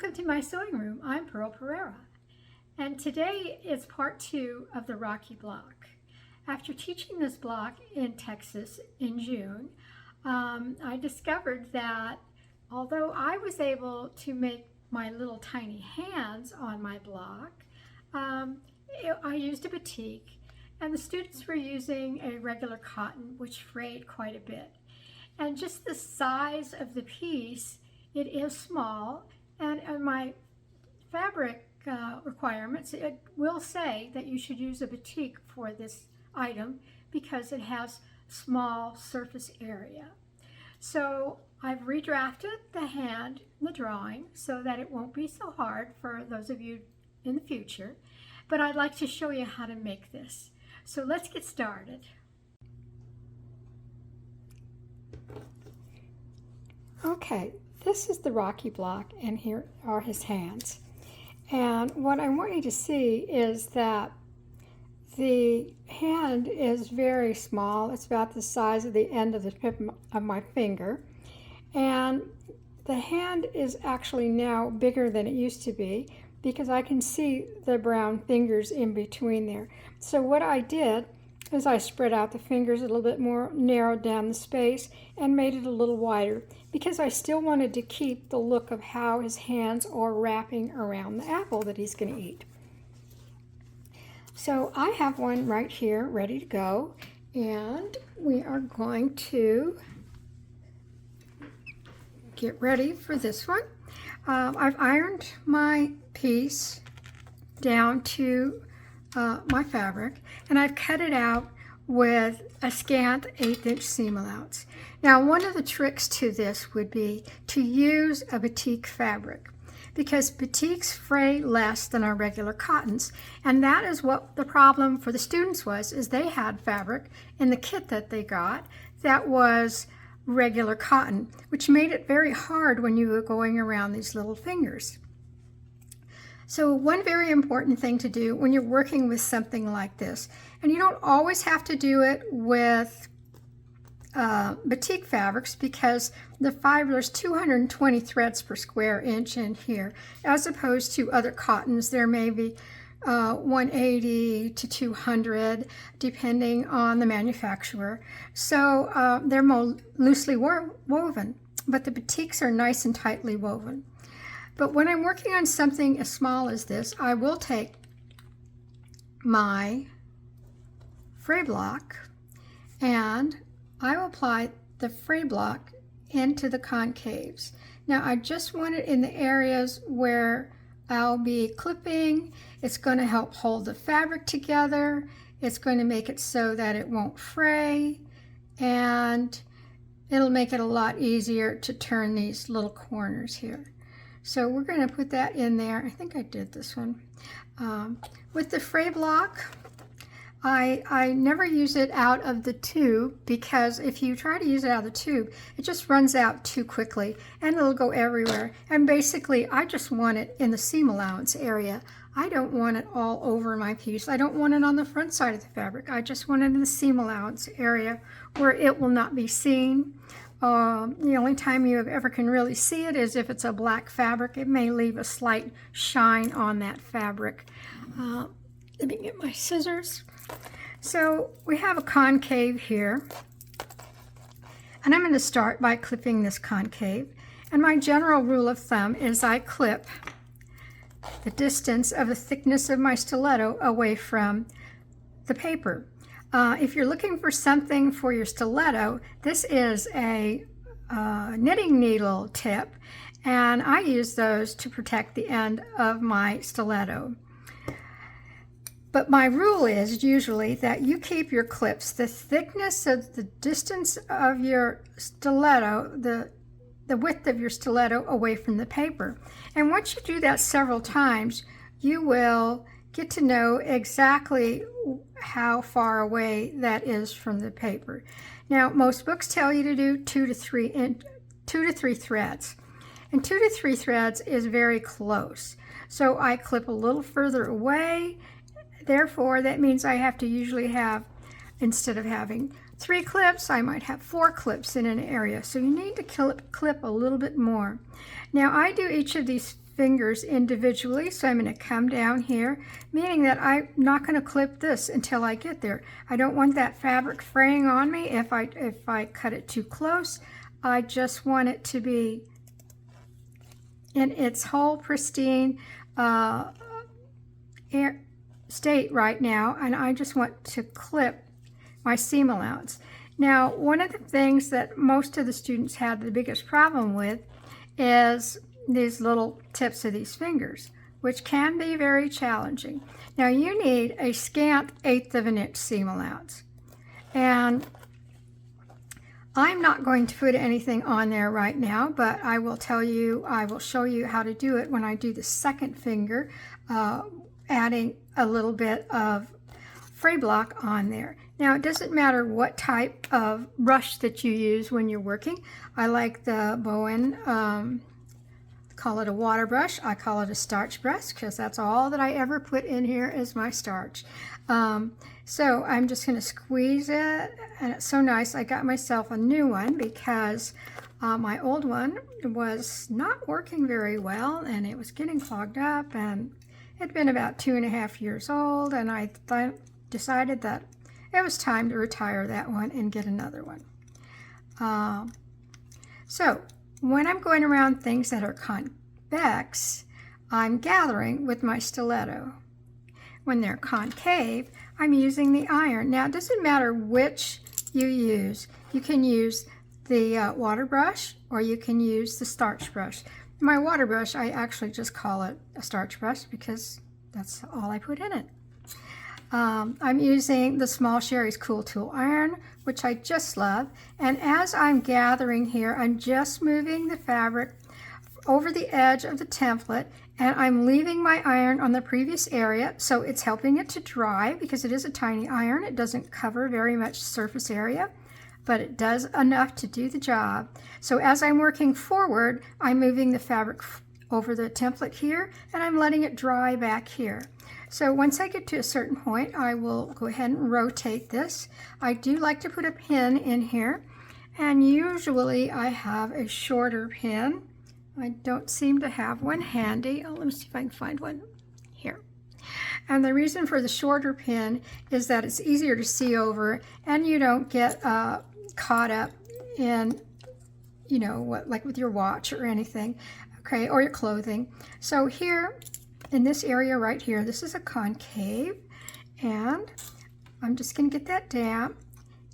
Welcome to my sewing room. I'm Pearl Pereira, and today is part 2 of the Rocky block. After teaching this block in Texas in June, I discovered that although I was able to make my little tiny hands on my block, I used a batik, and the students were using a regular cotton, which frayed quite a bit. And just the size of the piece, it is small, and my fabric requirements, it will say that you should use a batik for this item because it has small surface area. So I've redrafted the hand in the drawing so that it won't be so hard for those of you in the future, but I'd like to show you how to make this. So let's get started. Okay, this is the Rocky block, and here are his hands. And what I want you to see is that the hand is very small. It's about the size of the end of the tip of my finger. And the hand is actually now bigger than it used to be because I can see the brown fingers in between there. So what I did is I spread out the fingers a little bit more, narrowed down the space, and made it a little wider because I still wanted to keep the look of how his hands are wrapping around the apple that he's going to eat. So I have one right here ready to go, and we are going to get ready for this one. I've ironed my piece down to my fabric, and I've cut it out with a scant 1/8 seam allowance. Now, one of the tricks to this would be to use a batik fabric because batiks fray less than our regular cottons, and that is what the problem for the students was, is they had fabric in the kit that they got that was regular cotton, which made it very hard when you were going around these little fingers. So one very important thing to do when you're working with something like this, and you don't always have to do it with batik fabrics because there's 220 threads per square inch in here, as opposed to other cottons. There may be 180 to 200 depending on the manufacturer. So they're more loosely woven, but the batiks are nice and tightly woven. But when I'm working on something as small as this, I will take my fray block and I will apply the fray block into the concaves. Now I just want it in the areas where I'll be clipping. It's going to help hold the fabric together. It's going to make it so that it won't fray, and it'll make it a lot easier to turn these little corners here. So we're going to put that in there. I think I did this one. With the fray block, I never use it out of the tube because if you try to use it out of the tube, it just runs out too quickly and it'll go everywhere. And basically, I just want it in the seam allowance area. I don't want it all over my piece. I don't want it on the front side of the fabric. I just want it in the seam allowance area where it will not be seen. The only time you ever can really see it is if it's a black fabric. It may leave a slight shine on that fabric. Let me get my scissors. So we have a concave here, and I'm going to start by clipping this concave. And my general rule of thumb is I clip the distance of the thickness of my stiletto away from the paper. If you're looking for something for your stiletto, this is a knitting needle tip, and I use those to protect the end of my stiletto. But my rule is usually that you keep your clips the thickness of the distance of your stiletto, the width of your stiletto away from the paper. And once you do that several times, you will get to know exactly how far away that is from the paper. Now, most books tell you to do 2 to 3 threads. And 2 to 3 threads is very close. So I clip a little further away. Therefore, that means I have to usually have, instead of having 3 clips, I might have 4 clips in an area. So you need to clip a little bit more. Now I do each of these fingers individually. So I'm going to come down here, meaning that I'm not going to clip this until I get there. I don't want that fabric fraying on me if I cut it too close. I just want it to be in its whole pristine state right now, and I just want to clip my seam allowance. Now, one of the things that most of the students had the biggest problem with is these little tips of these fingers, which can be very challenging. Now, you need a scant 1/8 of an inch seam allowance, and I'm not going to put anything on there right now, but I will show you how to do it when I do the second finger, adding a little bit of fray block on there. Now, it doesn't matter what type of brush that you use when you're working. I like the Bowen, call it a water brush. I call it a starch brush because that's all that I ever put in here is my starch. So I'm just going to squeeze it, and it's so nice. I got myself a new one because my old one was not working very well, and it was getting clogged up, and it had been about 2.5 years old, and I decided that it was time to retire that one and get another one. So when I'm going around things that are convex, I'm gathering with my stiletto. When they're concave, I'm using the iron. Now, it doesn't matter which you use. You can use the water brush, or you can use the starch brush. My water brush, I actually just call it a starch brush because that's all I put in it. I'm using the Small Sherry's Cool Tool Iron, which I just love. And as I'm gathering here, I'm just moving the fabric over the edge of the template, and I'm leaving my iron on the previous area, so it's helping it to dry because it is a tiny iron. It doesn't cover very much surface area, but it does enough to do the job. So as I'm working forward, I'm moving the fabric over the template here, and I'm letting it dry back here. So once I get to a certain point, I will go ahead and rotate this. I do like to put a pin in here, and usually I have a shorter pin. I don't seem to have one handy. Oh, let me see if I can find one here. And the reason for the shorter pin is that it's easier to see over, and you don't get caught up in, you know, what, like with your watch or anything, okay, or your clothing. So here in this area right here, this is a concave, and I'm just going to get that damp,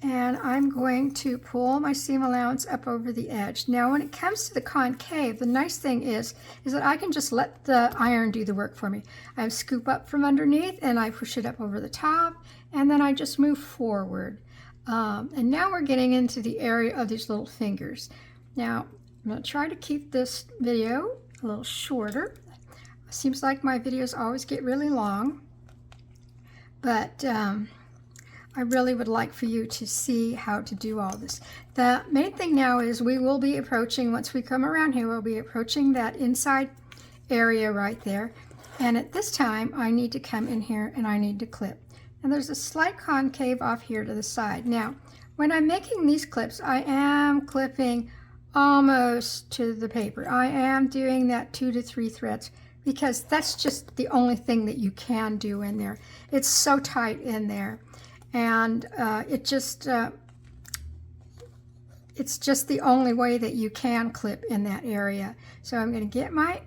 and I'm going to pull my seam allowance up over the edge. Now, when it comes to the concave, the nice thing is that I can just let the iron do the work for me. I scoop up from underneath, and I push it up over the top, and then I just move forward. And now we're getting into the area of these little fingers. Now, I'm going to try to keep this video a little shorter. Seems like my videos always get really long, but I really would like for you to see how to do all this. The main thing now is we will be approaching, once we come around here, we'll be approaching that inside area right there. And at this time, I need to come in here and I need to clip. And there's a slight concave off here to the side. Now, when I'm making these clips, I am clipping almost to the paper. I am doing that 2 to 3 threads, because that's just the only thing that you can do in there. It's so tight in there, and it's just the only way that you can clip in that area. So I'm going to get my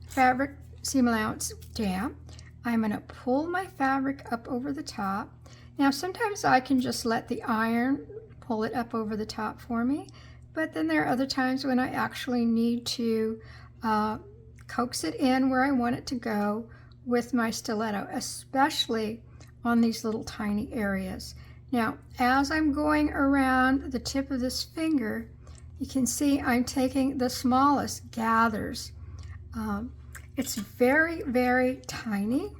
fabric seam allowance damp. I'm going to pull my fabric up over the top. Now, sometimes I can just let the iron pull it up over the top for me, but then there are other times when I actually need to coax it in where I want it to go with my stiletto, especially on these little tiny areas. Now, as I'm going around the tip of this finger, you can see I'm taking the smallest gathers. It's very, very tiny,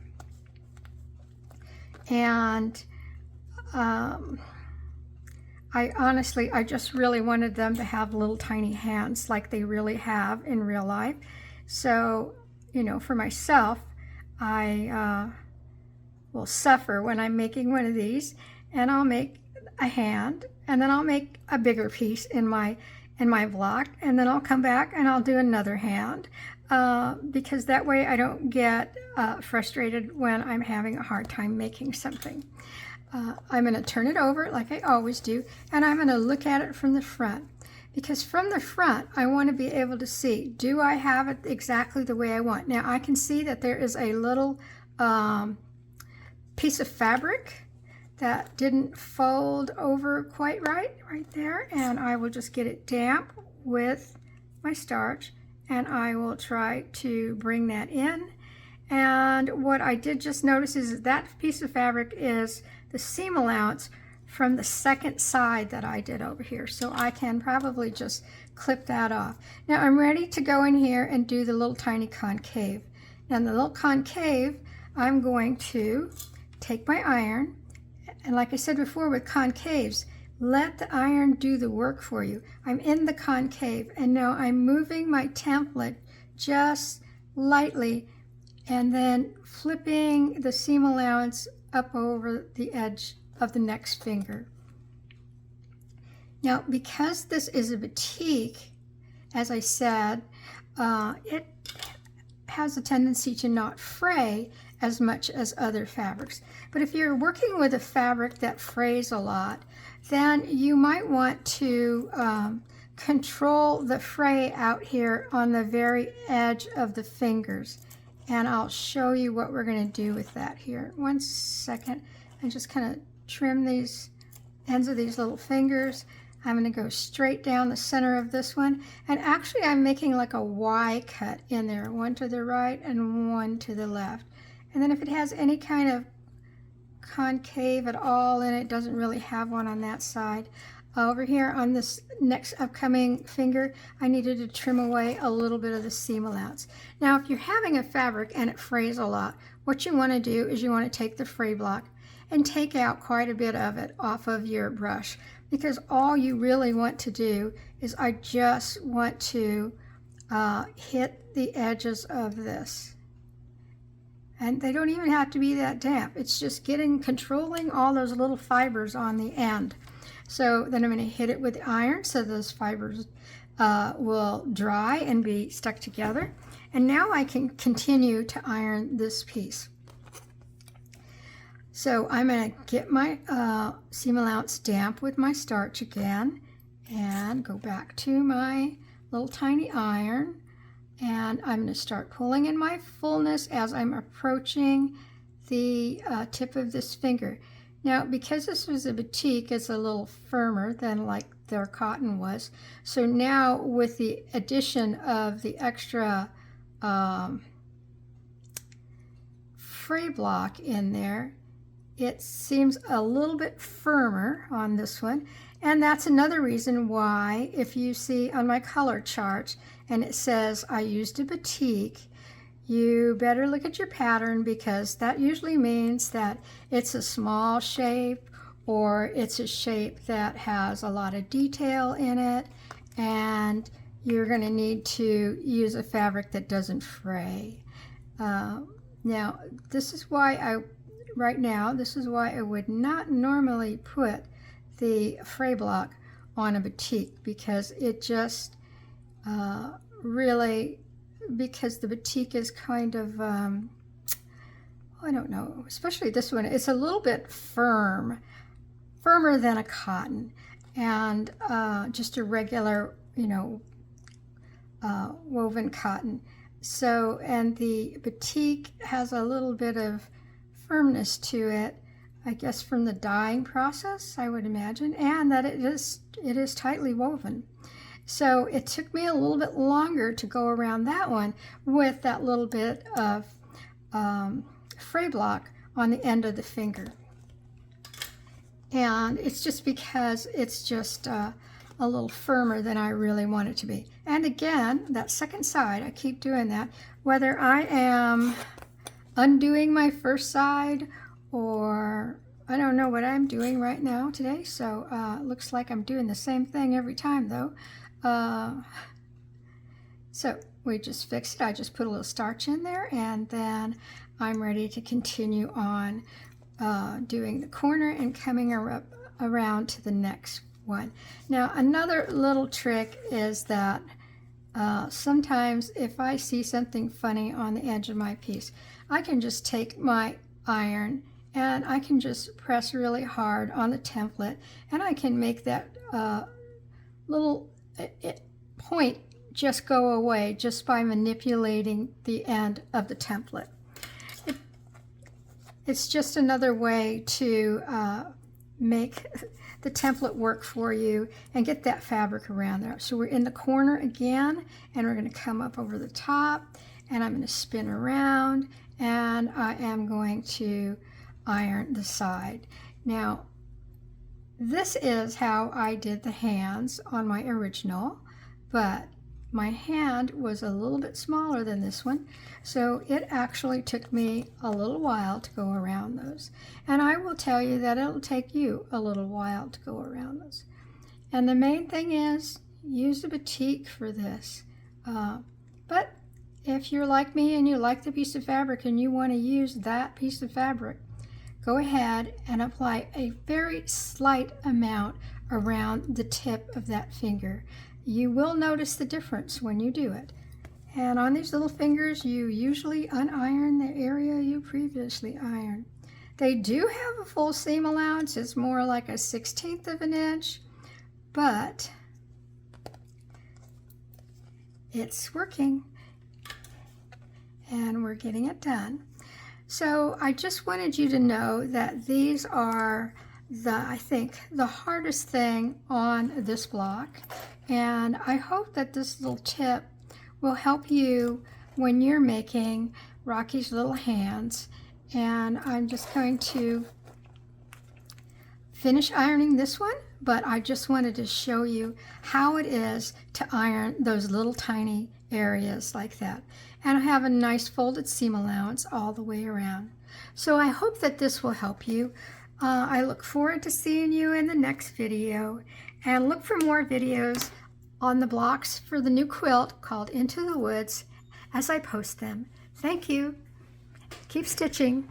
and I just really wanted them to have little tiny hands like they really have in real life. So, you know, for myself, I will suffer when I'm making one of these, and I'll make a hand, and then I'll make a bigger piece in my block, and then I'll come back and I'll do another hand. because that way I don't get frustrated when I'm having a hard time making something. I'm going to turn it over like I always do, and I'm going to look at it from the front. Because from the front, I want to be able to see, do I have it exactly the way I want? Now, I can see that there is a little piece of fabric that didn't fold over quite right there, and I will just get it damp with my starch, and I will try to bring that in. And what I did just notice is that piece of fabric is the seam allowance from the second side that I did over here. So I can probably just clip that off. Now I'm ready to go in here and do the little tiny concave. Now in the little concave, I'm going to take my iron, and like I said before with concaves, let the iron do the work for you. I'm in the concave, and now I'm moving my template just lightly and then flipping the seam allowance up over the edge of the next finger. Now, because this is a batik, as I said, it has a tendency to not fray as much as other fabrics. But if you're working with a fabric that frays a lot, then you might want to control the fray out here on the very edge of the fingers. And I'll show you what we're going to do with that here. 1 second. And just kind of trim these ends of these little fingers. I'm going to go straight down the center of this one. And actually I'm making like a Y cut in there. One to the right and one to the left. And then if it has any kind of concave at all in it, doesn't really have one on that side. Over here on this next upcoming finger, I needed to trim away a little bit of the seam allowance. Now, if you're having a fabric and it frays a lot, what you want to do is you want to take the fray block and take out quite a bit of it off of your brush, because all you really want to do is I just want to hit the edges of this. And they don't even have to be that damp. It's just controlling all those little fibers on the end. So then I'm going to hit it with the iron so those fibers will dry and be stuck together. And now I can continue to iron this piece. So I'm going to get my seam allowance damp with my starch again and go back to my little tiny iron. And I'm going to start pulling in my fullness as I'm approaching the tip of this finger. Now, because this was a batik, it's a little firmer than like their cotton was. So now with the addition of the extra fray block in there, it seems a little bit firmer on this one. And that's another reason why, if you see on my color chart and it says I used a batik, you better look at your pattern, because that usually means that it's a small shape or it's a shape that has a lot of detail in it, and you're going to need to use a fabric that doesn't fray. Now, this is why this is why I would not normally put the fray block on a batik, because it just really, because the batik is kind of, I don't know, especially this one, it's a little bit firmer than a cotton, and just a regular, woven cotton. So, and the batik has a little bit of firmness to it, I guess from the dyeing process, I would imagine, and that it is tightly woven. So it took me a little bit longer to go around that one with that little bit of fray block on the end of the finger. And it's just because it's just a little firmer than I really want it to be. And again, that second side, I keep doing that, whether I am undoing my first side or I don't know what I'm doing right now today. So it looks like I'm doing the same thing every time though. So we just fixed it. I just put a little starch in there, and then I'm ready to continue on doing the corner and coming around to the next one. Now another little trick is that sometimes if I see something funny on the edge of my piece, I can just take my iron and I can just press really hard on the template, and I can make that little point just go away just by manipulating the end of the template. It's just another way to make the template work for you and get that fabric around there. So we're in the corner again, and we're going to come up over the top, and I'm going to spin around, and I am going to iron the side. Now, this is how I did the hands on my original, but my hand was a little bit smaller than this one, so it actually took me a little while to go around those. And I will tell you that it'll take you a little while to go around those. And the main thing is, use a batik for this. But if you're like me and you like the piece of fabric and you want to use that piece of fabric, go ahead and apply a very slight amount around the tip of that finger. You will notice the difference when you do it. And on these little fingers, you usually uniron the area you previously ironed. They do have a full seam allowance. It's more like a 1/16 of an inch, but it's working and we're getting it done. So I just wanted you to know that these are I think the hardest thing on this block, and I hope that this little tip will help you when you're making Rocky's little hands. And I'm just going to finish ironing this one, but I just wanted to show you how it is to iron those little tiny areas like that. And I have a nice folded seam allowance all the way around. So I hope that this will help you. I look forward to seeing you in the next video, and look for more videos on the blocks for the new quilt called Into the Woods as I post them. Thank you. Keep stitching.